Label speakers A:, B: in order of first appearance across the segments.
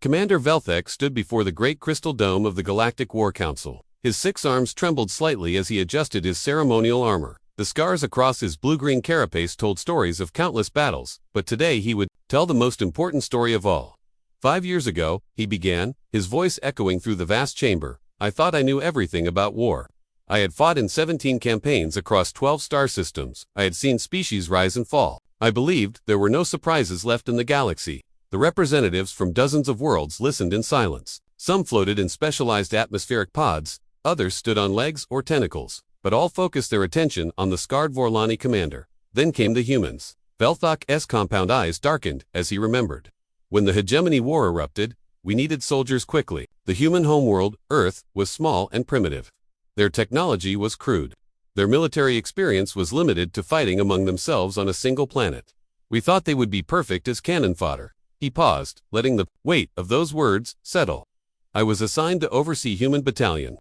A: Commander Velthek stood before the great crystal dome of the Galactic War Council. His 6 arms trembled slightly as he adjusted his ceremonial armor. The scars across his blue-green carapace told stories of countless battles, but today he would tell the most important story of all. 5 years ago, he began, his voice echoing through the vast chamber, I thought I knew everything about war. I had fought in 17 campaigns across 12 star systems. I had seen species rise and fall. I believed there were no surprises left in the galaxy. The representatives from dozens of worlds listened in silence. Some floated in specialized atmospheric pods, others stood on legs or tentacles, but all focused their attention on the scarred Vorlani commander. Then came the humans. Velthak's compound eyes darkened as he remembered. When the hegemony war erupted, we needed soldiers quickly. The human homeworld, Earth, was small and primitive. Their technology was crude. Their military experience was limited to fighting among themselves on a single planet. We thought they would be perfect as cannon fodder. He paused, letting the weight of those words settle. I was assigned to oversee Human Battalion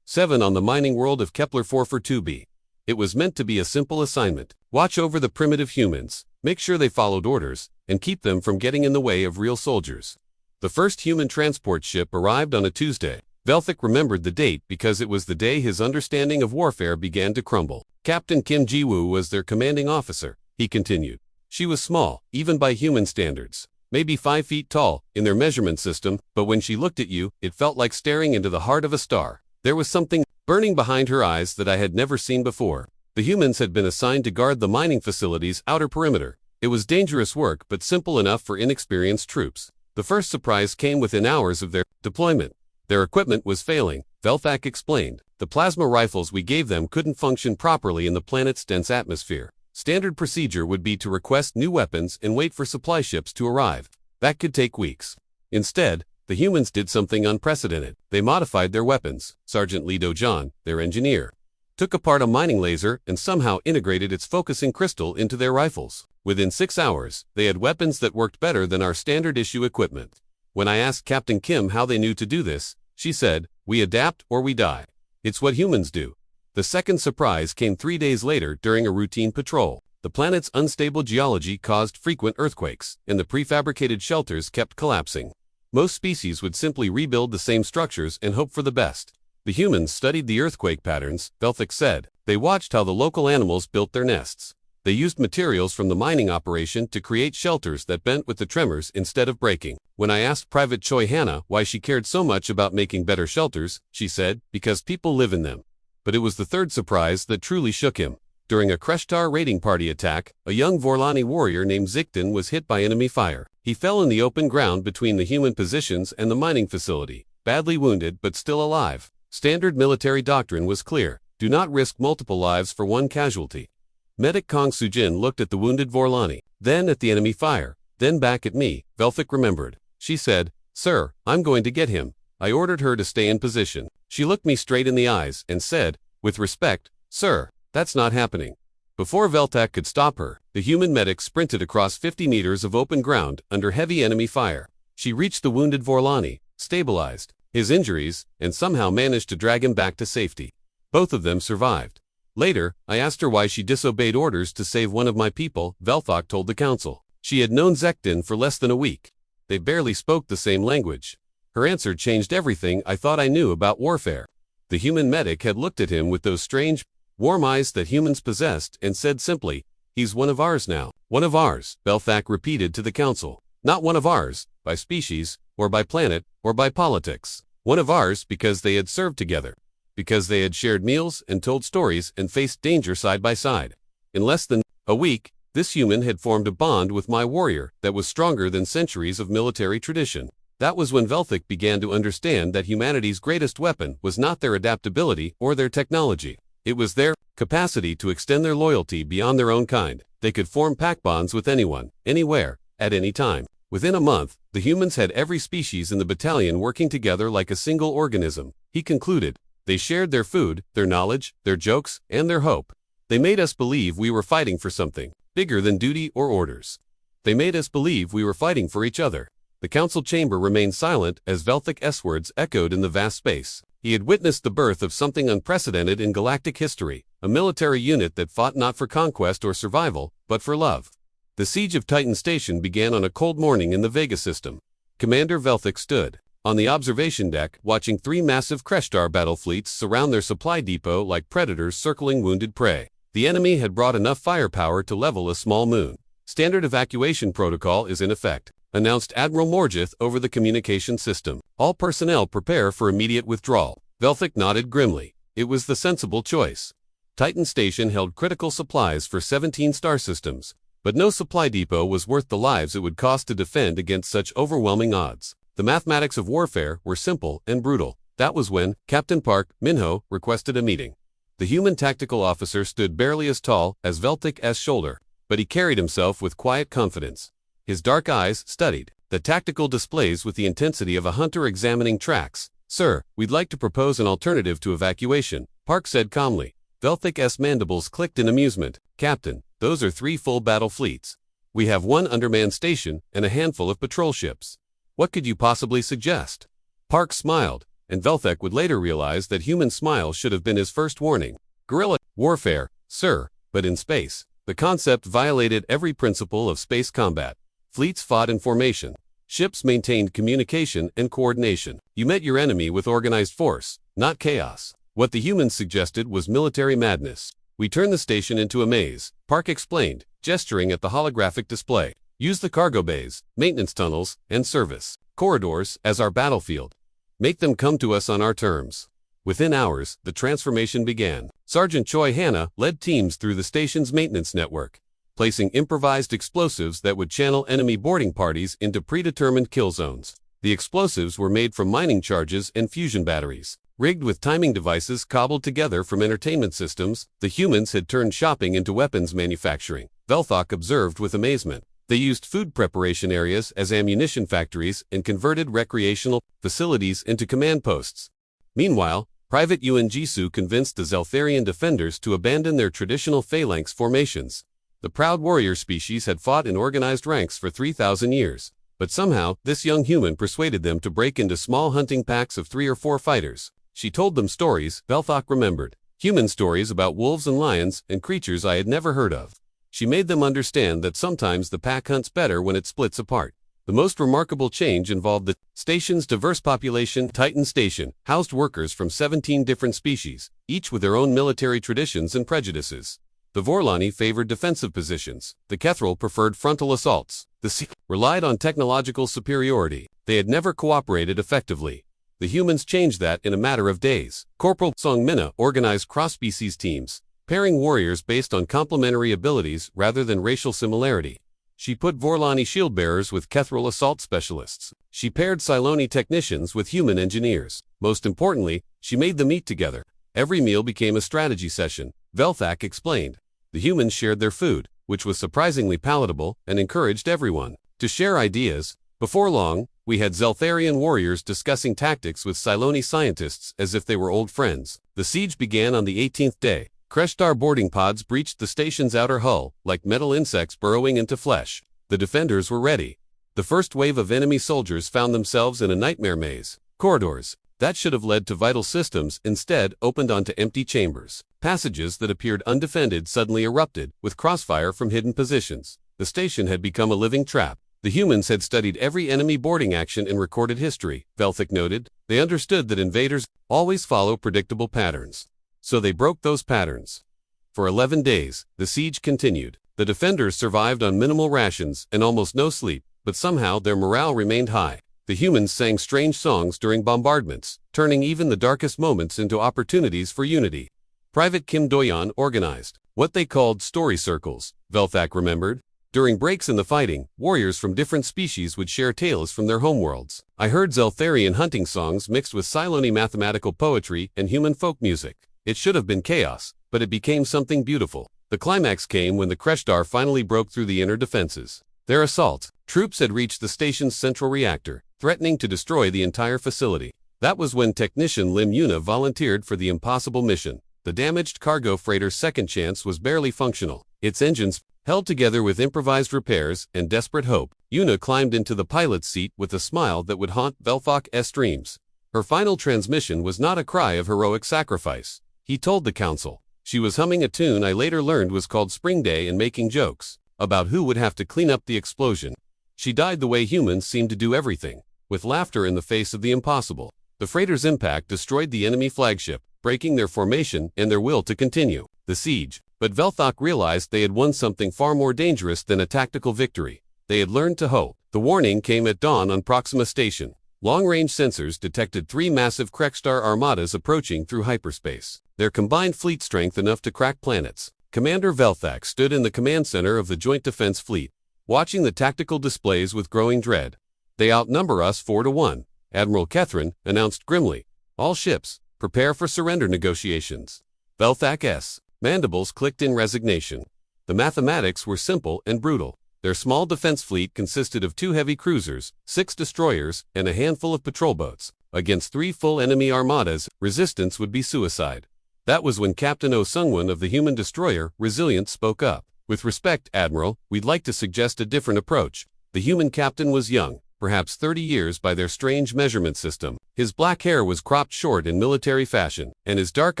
A: 7 on the mining world of Kepler 442b. It was meant to be a simple assignment. Watch over the primitive humans, make sure they followed orders, and keep them from getting in the way of real soldiers. The first human transport ship arrived on a Tuesday. Velthek remembered the date because it was the day his understanding of warfare began to crumble. Captain Kim Ji-woo was their commanding officer, he continued. She was small, even by human standards. Maybe 5 feet tall, in their measurement system, but when she looked at you, it felt like staring into the heart of a star. There was something burning behind her eyes that I had never seen before. The humans had been assigned to guard the mining facility's outer perimeter. It was dangerous work but simple enough for inexperienced troops. The first surprise came within hours of their deployment. Their equipment was failing, Velthak explained. The plasma rifles we gave them couldn't function properly in the planet's dense atmosphere. Standard procedure would be to request new weapons and wait for supply ships to arrive. That could take weeks. Instead, the humans did something unprecedented. They modified their weapons. Sergeant Lee Do-John, their engineer, took apart a mining laser and somehow integrated its focusing crystal into their rifles. Within 6 hours, they had weapons that worked better than our standard issue equipment. When I asked Captain Kim how they knew to do this, she said, we adapt or we die. It's what humans do. The second surprise came 3 days later during a routine patrol. The planet's unstable geology caused frequent earthquakes, and the prefabricated shelters kept collapsing. Most species would simply rebuild the same structures and hope for the best. The humans studied the earthquake patterns, Velthek said. They watched how the local animals built their nests. They used materials from the mining operation to create shelters that bent with the tremors instead of breaking. When I asked Private Choi Hannah why she cared so much about making better shelters, she said, because people live in them. But it was the third surprise that truly shook him. During a Kreshtar raiding party attack, a young Vorlani warrior named Zikton was hit by enemy fire. He fell in the open ground between the human positions and the mining facility, badly wounded but still alive. Standard military doctrine was clear. Do not risk multiple lives for one casualty. Medic Kong Sujin looked at the wounded Vorlani, then at the enemy fire, then back at me, Velthek remembered. She said, Sir, I'm going to get him. I ordered her to stay in position. She looked me straight in the eyes and said, with respect, Sir, that's not happening. Before Velthek could stop her, the human medic sprinted across 50 meters of open ground under heavy enemy fire. She reached the wounded Vorlani, stabilized his injuries, and somehow managed to drag him back to safety. Both of them survived. Later, I asked her why she disobeyed orders to save one of my people, Velthek told the council. She had known Zikton for less than a week. They barely spoke the same language. Her answer changed everything I thought I knew about warfare. The human medic had looked at him with those strange, warm eyes that humans possessed and said simply, he's one of ours now. One of ours, Velthek repeated to the council. Not one of ours, by species, or by planet, or by politics. One of ours because they had served together. Because they had shared meals and told stories and faced danger side by side. In less than a week, this human had formed a bond with my warrior that was stronger than centuries of military tradition. That was when Velthek began to understand that humanity's greatest weapon was not their adaptability or their technology. It was their capacity to extend their loyalty beyond their own kind. They could form pack bonds with anyone, anywhere, at any time. Within a month, the humans had every species in the battalion working together like a single organism. He concluded, they shared their food, their knowledge, their jokes, and their hope. They made us believe we were fighting for something bigger than duty or orders. They made us believe we were fighting for each other. The council chamber remained silent as Velthek's words echoed in the vast space. He had witnessed the birth of something unprecedented in galactic history, a military unit that fought not for conquest or survival, but for love. The siege of Titan Station began on a cold morning in the Vega system. Commander Velthik stood on the observation deck, watching three massive Kreshtar battle fleets surround their supply depot like predators circling wounded prey. The enemy had brought enough firepower to level a small moon. Standard evacuation protocol is in effect, announced Admiral Morgith over the communication system. All personnel prepare for immediate withdrawal. Velthik nodded grimly. It was the sensible choice. Titan Station held critical supplies for 17 star systems, but no supply depot was worth the lives it would cost to defend against such overwhelming odds. The mathematics of warfare were simple and brutal. That was when Captain Park Minho requested a meeting. The human tactical officer stood barely as tall as Velthik's shoulder, but he carried himself with quiet confidence. His dark eyes studied the tactical displays with the intensity of a hunter examining tracks. "Sir, we'd like to propose an alternative to evacuation," Park said calmly. Velthik's mandibles clicked in amusement. "Captain, those are 3 full battle fleets. We have 1 undermanned station and a handful of patrol ships. What could you possibly suggest?" Park smiled, and Velthik would later realize that human smile should have been his first warning. "Guerrilla warfare, sir, but in space." The concept violated every principle of space combat. Fleets fought in formation. Ships maintained communication and coordination. You met your enemy with organized force, not chaos. What the humans suggested was military madness. "We turn the station into a maze," Park explained, gesturing at the holographic display. "Use the cargo bays, maintenance tunnels, and service corridors as our battlefield. Make them come to us on our terms." Within hours, the transformation began. Sergeant Choi Hanna led teams through the station's maintenance network, placing improvised explosives that would channel enemy boarding parties into predetermined kill zones. The explosives were made from mining charges and fusion batteries. Rigged with timing devices cobbled together from entertainment systems, the humans had turned shopping into weapons manufacturing. Velthik observed with amazement. They used food preparation areas as ammunition factories and converted recreational facilities into command posts. Meanwhile, Private Yuan Jisoo convinced the Zeltharian defenders to abandon their traditional phalanx formations. The proud warrior species had fought in organized ranks for 3,000 years, but somehow this young human persuaded them to break into small hunting packs of 3 or 4 fighters. She told them stories, Velthik remembered. Human stories about wolves and lions and creatures I had never heard of. She made them understand that sometimes the pack hunts better when it splits apart. The most remarkable change involved the station's diverse population. Titan Station housed workers from 17 different species, each with their own military traditions and prejudices. The Vorlani favored defensive positions. The Kethril preferred frontal assaults. The Sea relied on technological superiority. They had never cooperated effectively. The humans changed that in a matter of days. Corporal Song Minna organized cross-species teams, pairing warriors based on complementary abilities rather than racial similarity. She put Vorlani shield bearers with Kethril assault specialists. She paired Cyloni technicians with human engineers. Most importantly, she made them eat together. Every meal became a strategy session, Velthik explained. The humans shared their food, which was surprisingly palatable, and encouraged everyone to share ideas. Before long, we had Zeltharian warriors discussing tactics with Cyloni scientists as if they were old friends. The siege began on the 18th day. Kreshtar boarding pods breached the station's outer hull, like metal insects burrowing into flesh. The defenders were ready. The first wave of enemy soldiers found themselves in a nightmare maze. Corridors that should have led to vital systems instead opened onto empty chambers. Passages that appeared undefended suddenly erupted, with crossfire from hidden positions. The station had become a living trap. The humans had studied every enemy boarding action in recorded history, Velthik noted. They understood that invaders always follow predictable patterns. So they broke those patterns. For 11 days, the siege continued. The defenders survived on minimal rations and almost no sleep, but somehow their morale remained high. The humans sang strange songs during bombardments, turning even the darkest moments into opportunities for unity. Private Kim Doyon organized what they called story circles, Velthik remembered. During breaks in the fighting, warriors from different species would share tales from their homeworlds. I heard Zeltharian hunting songs mixed with Cyloni mathematical poetry and human folk music. It should have been chaos, but it became something beautiful. The climax came when the Kreshtar finally broke through the inner defenses. Their assault, troops had reached the station's central reactor, threatening to destroy the entire facility. That was when technician Lim Yuna volunteered for the impossible mission. The damaged cargo freighter's second chance was barely functional. Its engines, held together with improvised repairs and desperate hope, Yuna climbed into the pilot's seat with a smile that would haunt Velthik's dreams. Her final transmission was not a cry of heroic sacrifice. He told the council. She was humming a tune I later learned was called Spring Day and making jokes about who would have to clean up the explosion. She died the way humans seem to do everything, with laughter in the face of the impossible. The freighter's impact destroyed the enemy flagship, breaking their formation and their will to continue the siege. But Velthok realized they had won something far more dangerous than a tactical victory. They had learned to hope. The warning came at dawn on Proxima Station. Long-range sensors detected 3 massive Krekstar armadas approaching through hyperspace. Their combined fleet strength enough to crack planets. Commander Velthak stood in the command center of the Joint Defense Fleet, watching the tactical displays with growing dread. "They outnumber us 4-1, Admiral Kethrin announced grimly. "All ships, prepare for surrender negotiations." Velthak's mandibles clicked in resignation. The mathematics were simple and brutal. Their small defense fleet consisted of 2 heavy cruisers, 6 destroyers, and a handful of patrol boats. Against 3 full enemy armadas, resistance would be suicide. That was when Captain Oh Sungwon of the human destroyer, Resilient, spoke up. "With respect, Admiral, we'd like to suggest a different approach." The human captain was young, perhaps 30 years by their strange measurement system. His black hair was cropped short in military fashion, and his dark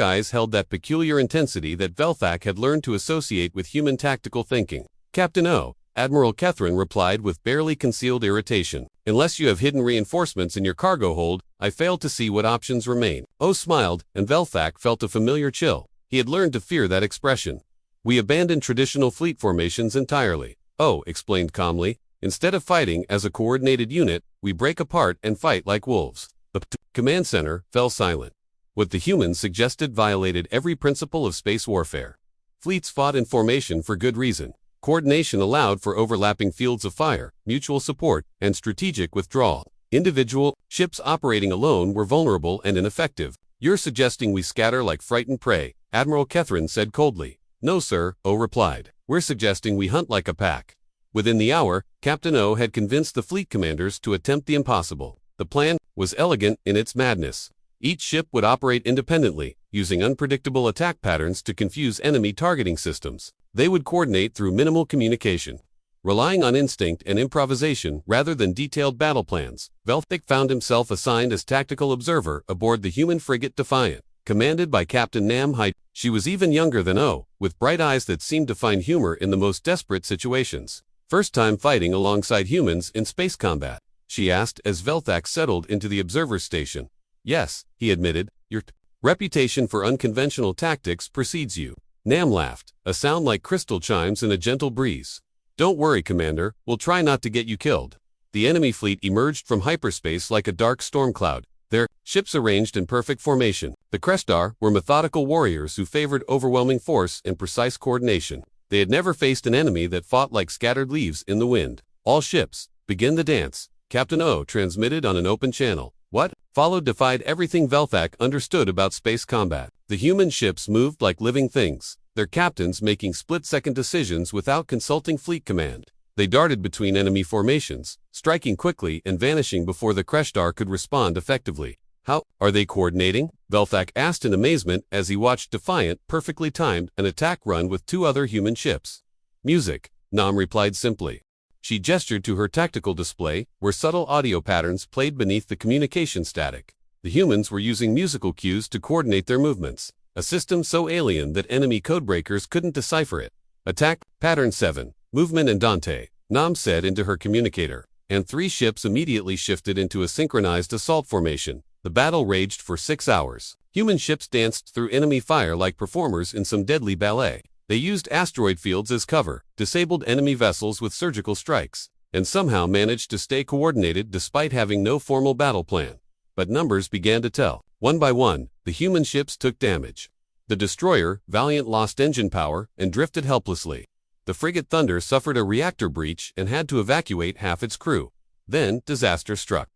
A: eyes held that peculiar intensity that Velthak had learned to associate with human tactical thinking. "Captain Oh," Admiral Kethrin replied with barely concealed irritation, "unless you have hidden reinforcements in your cargo hold, I fail to see what options remain." Oh smiled, and Velthak felt a familiar chill. He had learned to fear that expression. "We abandoned traditional fleet formations entirely," Oh explained calmly. "Instead of fighting as a coordinated unit, we break apart and fight like wolves." The command center fell silent. What the humans suggested violated every principle of space warfare. Fleets fought in formation for good reason. Coordination allowed for overlapping fields of fire, mutual support, and strategic withdrawal. Individual ships operating alone were vulnerable and ineffective. "You're suggesting we scatter like frightened prey," Admiral Kethrin said coldly. "No, sir," Oh replied. "We're suggesting we hunt like a pack." Within the hour, Captain Oh had convinced the fleet commanders to attempt the impossible. The plan was elegant in its madness. Each ship would operate independently, using unpredictable attack patterns to confuse enemy targeting systems. They would coordinate through minimal communication, relying on instinct and improvisation rather than detailed battle plans. Velthak found himself assigned as tactical observer aboard the human frigate Defiant, commanded by Captain Nam Hai. She was even younger than Oh, with bright eyes that seemed to find humor in the most desperate situations. "First time fighting alongside humans in space combat?" she asked as Velthak settled into the observer's station. "Yes," he admitted. "Your reputation for unconventional tactics precedes you." Nam laughed, a sound like crystal chimes in a gentle breeze. "Don't worry, Commander, we'll try not to get you killed." The enemy fleet emerged from hyperspace like a dark storm cloud, their ships arranged in perfect formation. The Krestar were methodical warriors who favored overwhelming force and precise coordination. They had never faced an enemy that fought like scattered leaves in the wind. "All ships, begin the dance," Captain Oh transmitted on an open channel. What followed defied everything Velthak understood about space combat. The human ships moved like living things, their captains making split-second decisions without consulting fleet command. They darted between enemy formations, striking quickly and vanishing before the Krestar could respond effectively. "How are they coordinating?" Velthak asked in amazement as he watched Defiant perfectly timed an attack run with 2 other human ships. "Music," Nam replied simply. She gestured to her tactical display, where subtle audio patterns played beneath the communication static. The humans were using musical cues to coordinate their movements, a system so alien that enemy codebreakers couldn't decipher it. "Attack, Pattern 7, Movement Andante," Nam said into her communicator, and 3 ships immediately shifted into a synchronized assault formation. The battle raged for 6 hours. Human ships danced through enemy fire like performers in some deadly ballet. They used asteroid fields as cover, disabled enemy vessels with surgical strikes, and somehow managed to stay coordinated despite having no formal battle plan. But numbers began to tell. One by one, the human ships took damage. The destroyer, Valiant, lost engine power and drifted helplessly. The frigate Thunder suffered a reactor breach and had to evacuate half its crew. Then, disaster struck.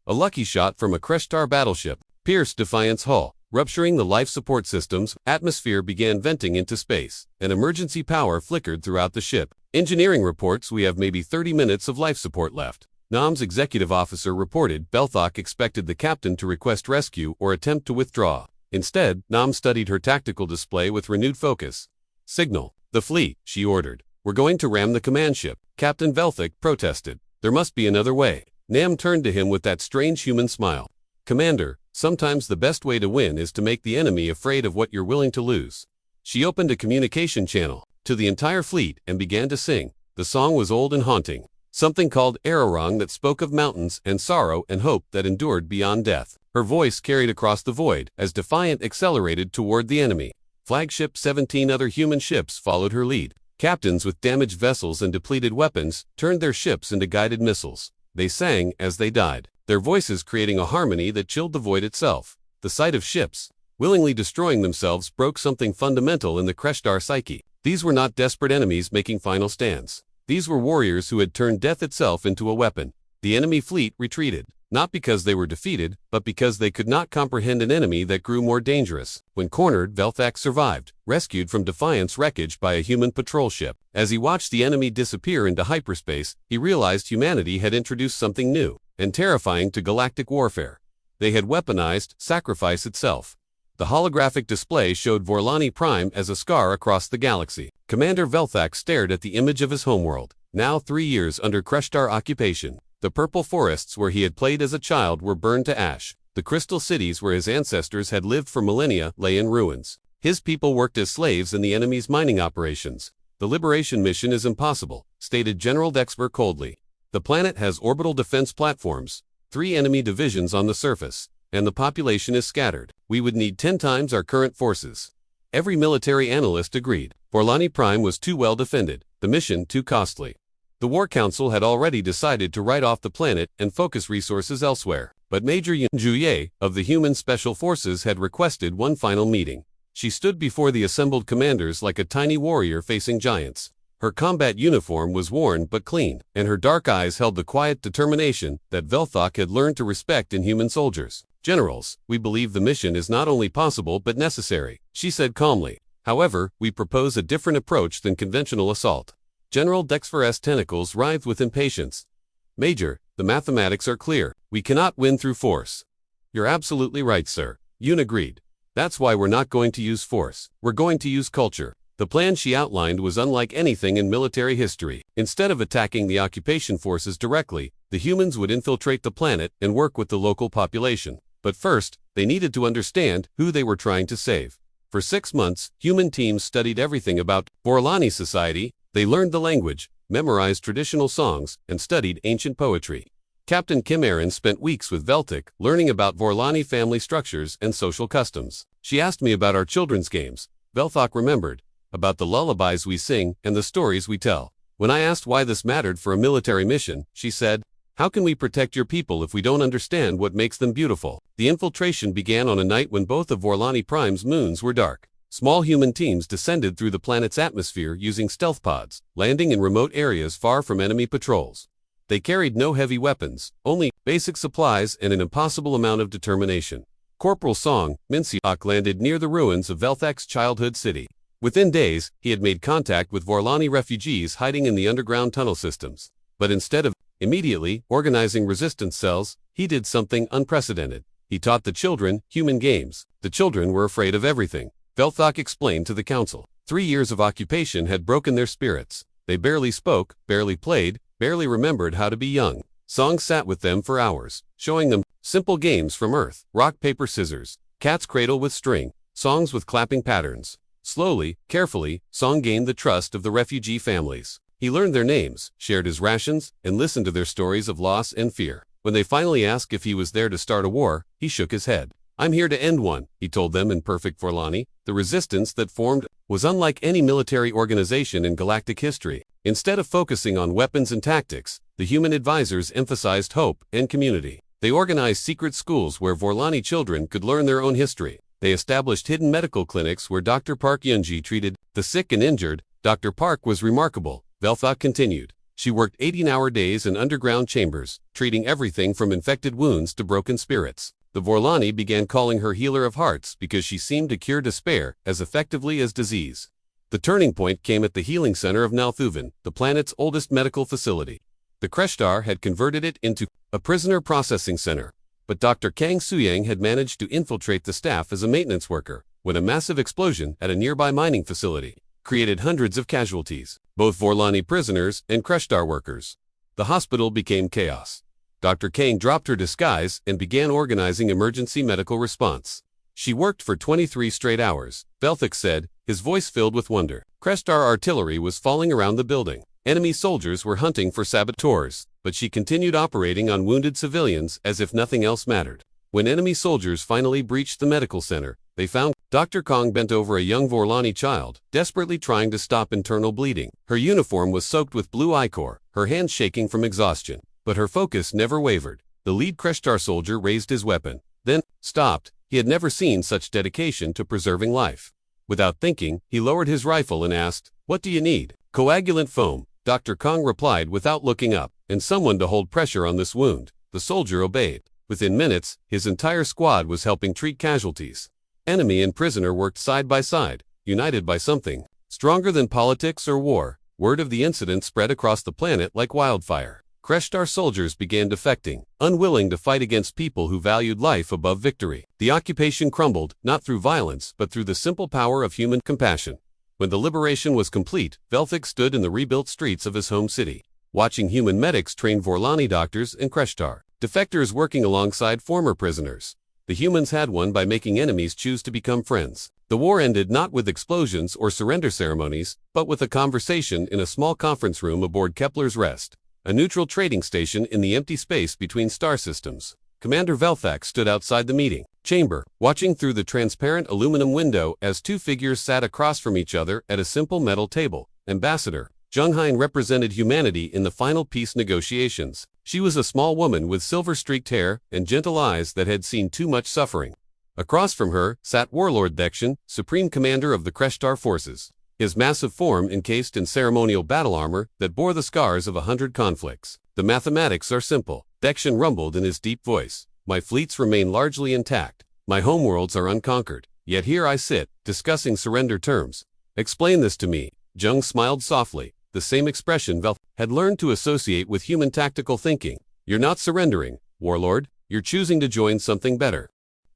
A: A lucky shot from a Krestar battleship pierced Defiant's hull, rupturing the life support systems. Atmosphere began venting into space, and emergency power flickered throughout the ship. "Engineering reports we have maybe 30 minutes of life support left," Nam's executive officer reported. Velthak expected the captain to request rescue or attempt to withdraw. Instead, Nam studied her tactical display with renewed focus. "Signal the fleet," she ordered. "We're going to ram the command ship." Captain Velthak protested. "There must be another way." Nam turned to him with that strange human smile. "Commander, sometimes the best way to win is to make the enemy afraid of what you're willing to lose." She opened a communication channel to the entire fleet and began to sing. The song was old and haunting. something called Ararong that spoke of mountains and sorrow and hope that endured beyond death. Her voice carried across the void as Defiant accelerated toward the enemy. Flagship 17 other human ships followed her lead. Captains with damaged vessels and depleted weapons turned their ships into guided missiles. They sang as they died, their voices creating a harmony that chilled the void itself. The sight of ships willingly destroying themselves broke something fundamental in the Kreshtar psyche. These were not desperate enemies making final stands. These were warriors who had turned death itself into a weapon. The enemy fleet retreated, not because they were defeated, but because they could not comprehend an enemy that grew more dangerous. When cornered, Velthak survived, rescued from Defiant's wreckage by a human patrol ship. As he watched the enemy disappear into hyperspace, he realized humanity had introduced something new and terrifying to galactic warfare. They had weaponized sacrifice itself. The holographic display showed Vorlani Prime as a scar across the galaxy. Commander Velthak stared at the image of his homeworld, now 3 years under Kreshtar occupation. The purple forests where he had played as a child were burned to ash. The crystal cities where his ancestors had lived for millennia lay in ruins. His people worked as slaves in the enemy's mining operations. The liberation mission is impossible, stated General Dexper coldly. The planet has orbital defense platforms, 3 enemy divisions on the surface, and the population is scattered. We would need 10 times our current forces. Every military analyst agreed. Vorlani Prime was too well defended, the mission too costly. The War Council had already decided to write off the planet and focus resources elsewhere. But Major Yun Juye of the Human Special Forces had requested one final meeting. She stood before the assembled commanders like a tiny warrior facing giants. Her combat uniform was worn but clean, and her dark eyes held the quiet determination that Velthak had learned to respect in human soldiers. Generals, we believe the mission is not only possible but necessary, she said calmly. However, we propose a different approach than conventional assault. General Dexfer's tentacles writhed with impatience. Major, the mathematics are clear. We cannot win through force. You're absolutely right, sir. Yun agreed. That's why we're not going to use force. We're going to use culture. The plan she outlined was unlike anything in military history. Instead of attacking the occupation forces directly, the humans would infiltrate the planet and work with the local population. But first, they needed to understand who they were trying to save. For 6 months, human teams studied everything about Vorlani society. They learned the language, memorized traditional songs, and studied ancient poetry. Captain Kim Aaron spent weeks with Velthak, learning about Vorlani family structures and social customs. She asked me about our children's games. Velthak remembered, about the lullabies we sing and the stories we tell. When I asked why this mattered for a military mission, she said, "How can we protect your people if we don't understand what makes them beautiful?" The infiltration began on a night when both of Vorlani Prime's moons were dark. Small human teams descended through the planet's atmosphere using stealth pods, landing in remote areas far from enemy patrols. They carried no heavy weapons, only basic supplies and an impossible amount of determination. Corporal Song Minsiok landed near the ruins of Velthak's childhood city. Within days, he had made contact with Vorlani refugees hiding in the underground tunnel systems. But instead of immediately organizing resistance cells, he did something unprecedented. He taught the children human games. The children were afraid of everything. Velthak explained to the council. 3 years of occupation had broken their spirits. They barely spoke, barely played, barely remembered how to be young. Song sat with them for hours, showing them simple games from Earth, rock, paper, scissors, cat's cradle with string, songs with clapping patterns. Slowly, carefully, Song gained the trust of the refugee families. He learned their names, shared his rations, and listened to their stories of loss and fear. When they finally asked if he was there to start a war, he shook his head. "I'm here to end one," he told them in perfect Vorlani. The resistance that formed was unlike any military organization in galactic history. Instead of focusing on weapons and tactics, the human advisors emphasized hope and community. They organized secret schools where Vorlani children could learn their own history. They established hidden medical clinics where Dr. Park Yunji treated the sick and injured. Dr. Park was remarkable, Velthak continued. She worked 18-hour days in underground chambers, treating everything from infected wounds to broken spirits. The Vorlani began calling her healer of hearts because she seemed to cure despair as effectively as disease. The turning point came at the healing center of Nalthuven, the planet's oldest medical facility. The Kreshtar had converted it into a prisoner processing center, but Dr. Kang Suyang had managed to infiltrate the staff as a maintenance worker when a massive explosion at a nearby mining facility created hundreds of casualties, both Vorlani prisoners and Kreshtar workers. The hospital became chaos. Dr. Kang dropped her disguise and began organizing emergency medical response. She worked for 23 straight hours, Velthak said, his voice filled with wonder. Kreshtar artillery was falling around the building. Enemy soldiers were hunting for saboteurs, but she continued operating on wounded civilians as if nothing else mattered. When enemy soldiers finally breached the medical center, they found Dr. Kong bent over a young Vorlani child, desperately trying to stop internal bleeding. Her uniform was soaked with blue ichor, her hands shaking from exhaustion, but her focus never wavered. The lead Kreshtar soldier raised his weapon, then stopped. He had never seen such dedication to preserving life. Without thinking, he lowered his rifle and asked, "What do you need?" "Coagulant foam," Dr. Kong replied without looking up, "and someone to hold pressure on this wound." The soldier obeyed. Within minutes, his entire squad was helping treat casualties. Enemy and prisoner worked side by side, united by something stronger than politics or war. Word of the incident spread across the planet like wildfire. Kreshtar soldiers began defecting, unwilling to fight against people who valued life above victory. The occupation crumbled, not through violence, but through the simple power of human compassion. When the liberation was complete, Velthik stood in the rebuilt streets of his home city, watching human medics train Vorlani doctors and Kreshtar defectors working alongside former prisoners. The humans had won by making enemies choose to become friends. The war ended not with explosions or surrender ceremonies, but with a conversation in a small conference room aboard Kepler's Rest, a neutral trading station in the empty space between star systems. Commander Velthak stood outside the meeting chamber, watching through the transparent aluminum window as two figures sat across from each other at a simple metal table. Ambassador Zhenghain represented humanity in the final peace negotiations. She was a small woman with silver-streaked hair and gentle eyes that had seen too much suffering. Across from her sat Warlord Dekshin, supreme commander of the Kreshtar forces, his massive form encased in ceremonial battle armor that bore the scars of 100 conflicts. "The mathematics are simple," Dekshin rumbled in his deep voice. "My fleets remain largely intact. My homeworlds are unconquered. Yet here I sit, discussing surrender terms. Explain this to me." Zheng smiled softly, the same expression Velthak had learned to associate with human tactical thinking. "You're not surrendering, Warlord. You're choosing to join something better."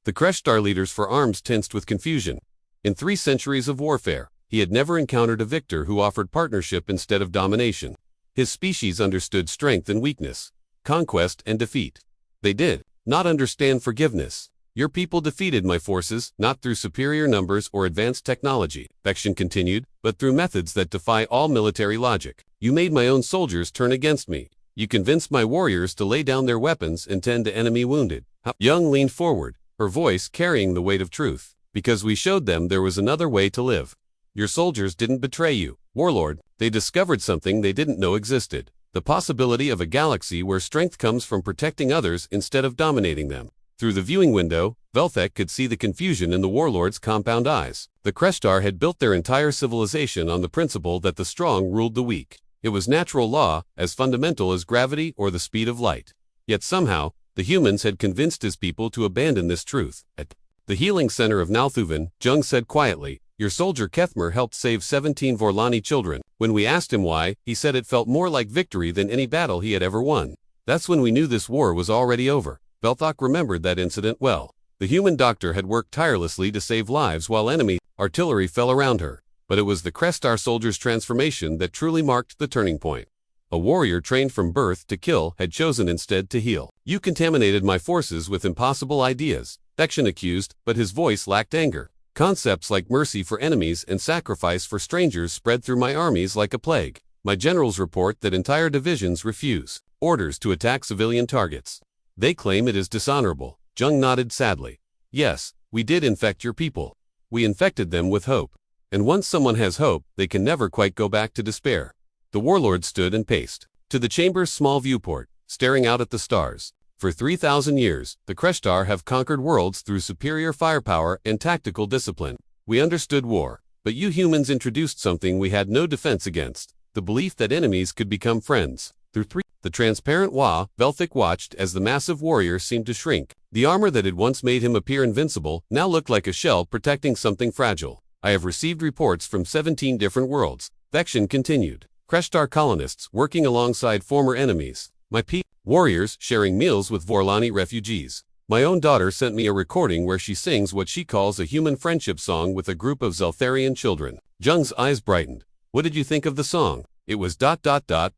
A: The Kreshtar leaders for arms tensed with confusion. In 3 centuries of warfare, he had never encountered a victor who offered partnership instead of domination. His species understood strength and weakness, conquest and defeat. They did not understand forgiveness. "Your people defeated my forces, not through superior numbers or advanced technology," Dekshin continued, "but through methods that defy all military logic. You made my own soldiers turn against me. You convinced my warriors to lay down their weapons and tend to enemy wounded." Young leaned forward, her voice carrying the weight of truth. "Because we showed them there was another way to live. Your soldiers didn't betray you, Warlord. They discovered something they didn't know existed. The possibility of a galaxy where strength comes from protecting others instead of dominating them." Through the viewing window, Velthek could see the confusion in the warlord's compound eyes. The Kreshtar had built their entire civilization on the principle that the strong ruled the weak. It was natural law, as fundamental as gravity or the speed of light. Yet somehow, the humans had convinced his people to abandon this truth. At the healing center of Nalthuven, Zheng said quietly, "Your soldier Kethmer helped save 17 Vorlani children. When we asked him why, he said it felt more like victory than any battle he had ever won. That's when we knew this war was already over." Velthak remembered that incident well. The human doctor had worked tirelessly to save lives while enemy artillery fell around her. But it was the Kreshtar soldier's transformation that truly marked the turning point. A warrior trained from birth to kill had chosen instead to heal. "You contaminated my forces with impossible ideas," Dekshin accused, but his voice lacked anger. "Concepts like mercy for enemies and sacrifice for strangers spread through my armies like a plague. My generals report that entire divisions refuse orders to attack civilian targets. They claim it is dishonorable." Zheng nodded sadly. "Yes, we did infect your people. We infected them with hope. And once someone has hope, they can never quite go back to despair." The warlord stood and paced to the chamber's small viewport, staring out at the stars. "For 3,000 years, the Kreshtar have conquered worlds through superior firepower and tactical discipline. We understood war, but you humans introduced something we had no defense against, the belief that enemies could become friends. The transparent Velthik watched as the massive warrior seemed to shrink. The armor that had once made him appear invincible now looked like a shell protecting something fragile. "I have received reports from 17 different worlds," Dekshin continued. "Kreshtar colonists working alongside former enemies. My warriors sharing meals with Vorlani refugees. My own daughter sent me a recording where she sings what she calls a human friendship song with a group of Zeltharian children." Zheng's eyes brightened. "What did you think of the song?" "It was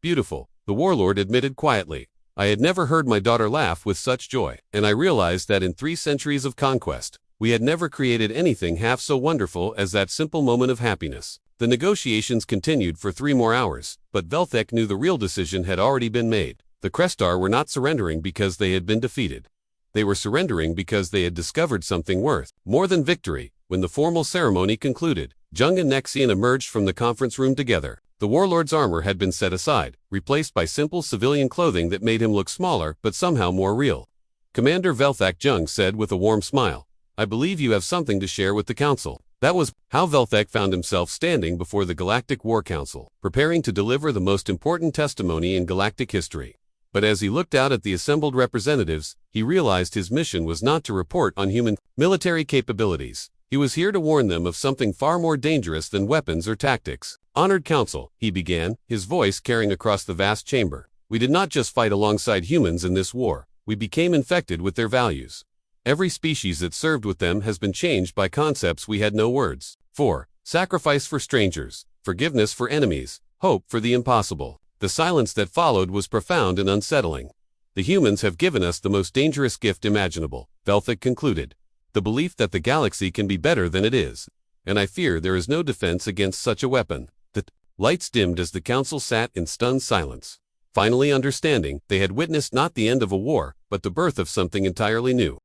A: beautiful," the warlord admitted quietly. "I had never heard my daughter laugh with such joy, and I realized that in 3 centuries of conquest, we had never created anything half so wonderful as that simple moment of happiness." The negotiations continued for 3 more hours, but Velthek knew the real decision had already been made. The Crestar were not surrendering because they had been defeated. They were surrendering because they had discovered something worth more than victory. When the formal ceremony concluded, Jung and Nexian emerged from the conference room together. The warlord's armor had been set aside, replaced by simple civilian clothing that made him look smaller but somehow more real. Commander Velthek, Jung said with a warm smile, "I believe you have something to share with the Council." That was how Velthek found himself standing before the Galactic War Council, preparing to deliver the most important testimony in galactic history. But as he looked out at the assembled representatives, he realized his mission was not to report on human military capabilities. He was here to warn them of something far more dangerous than weapons or tactics. "Honored Council," he began, his voice carrying across the vast chamber. "We did not just fight alongside humans in this war. We became infected with their values. Every species that served with them has been changed by concepts we had no words for. Sacrifice for strangers, forgiveness for enemies, hope for the impossible." The silence that followed was profound and unsettling. "The humans have given us the most dangerous gift imaginable," Velthek concluded. "The belief that the galaxy can be better than it is. And I fear there is no defense against such a weapon." The lights dimmed as the council sat in stunned silence, finally understanding they had witnessed not the end of a war, but the birth of something entirely new.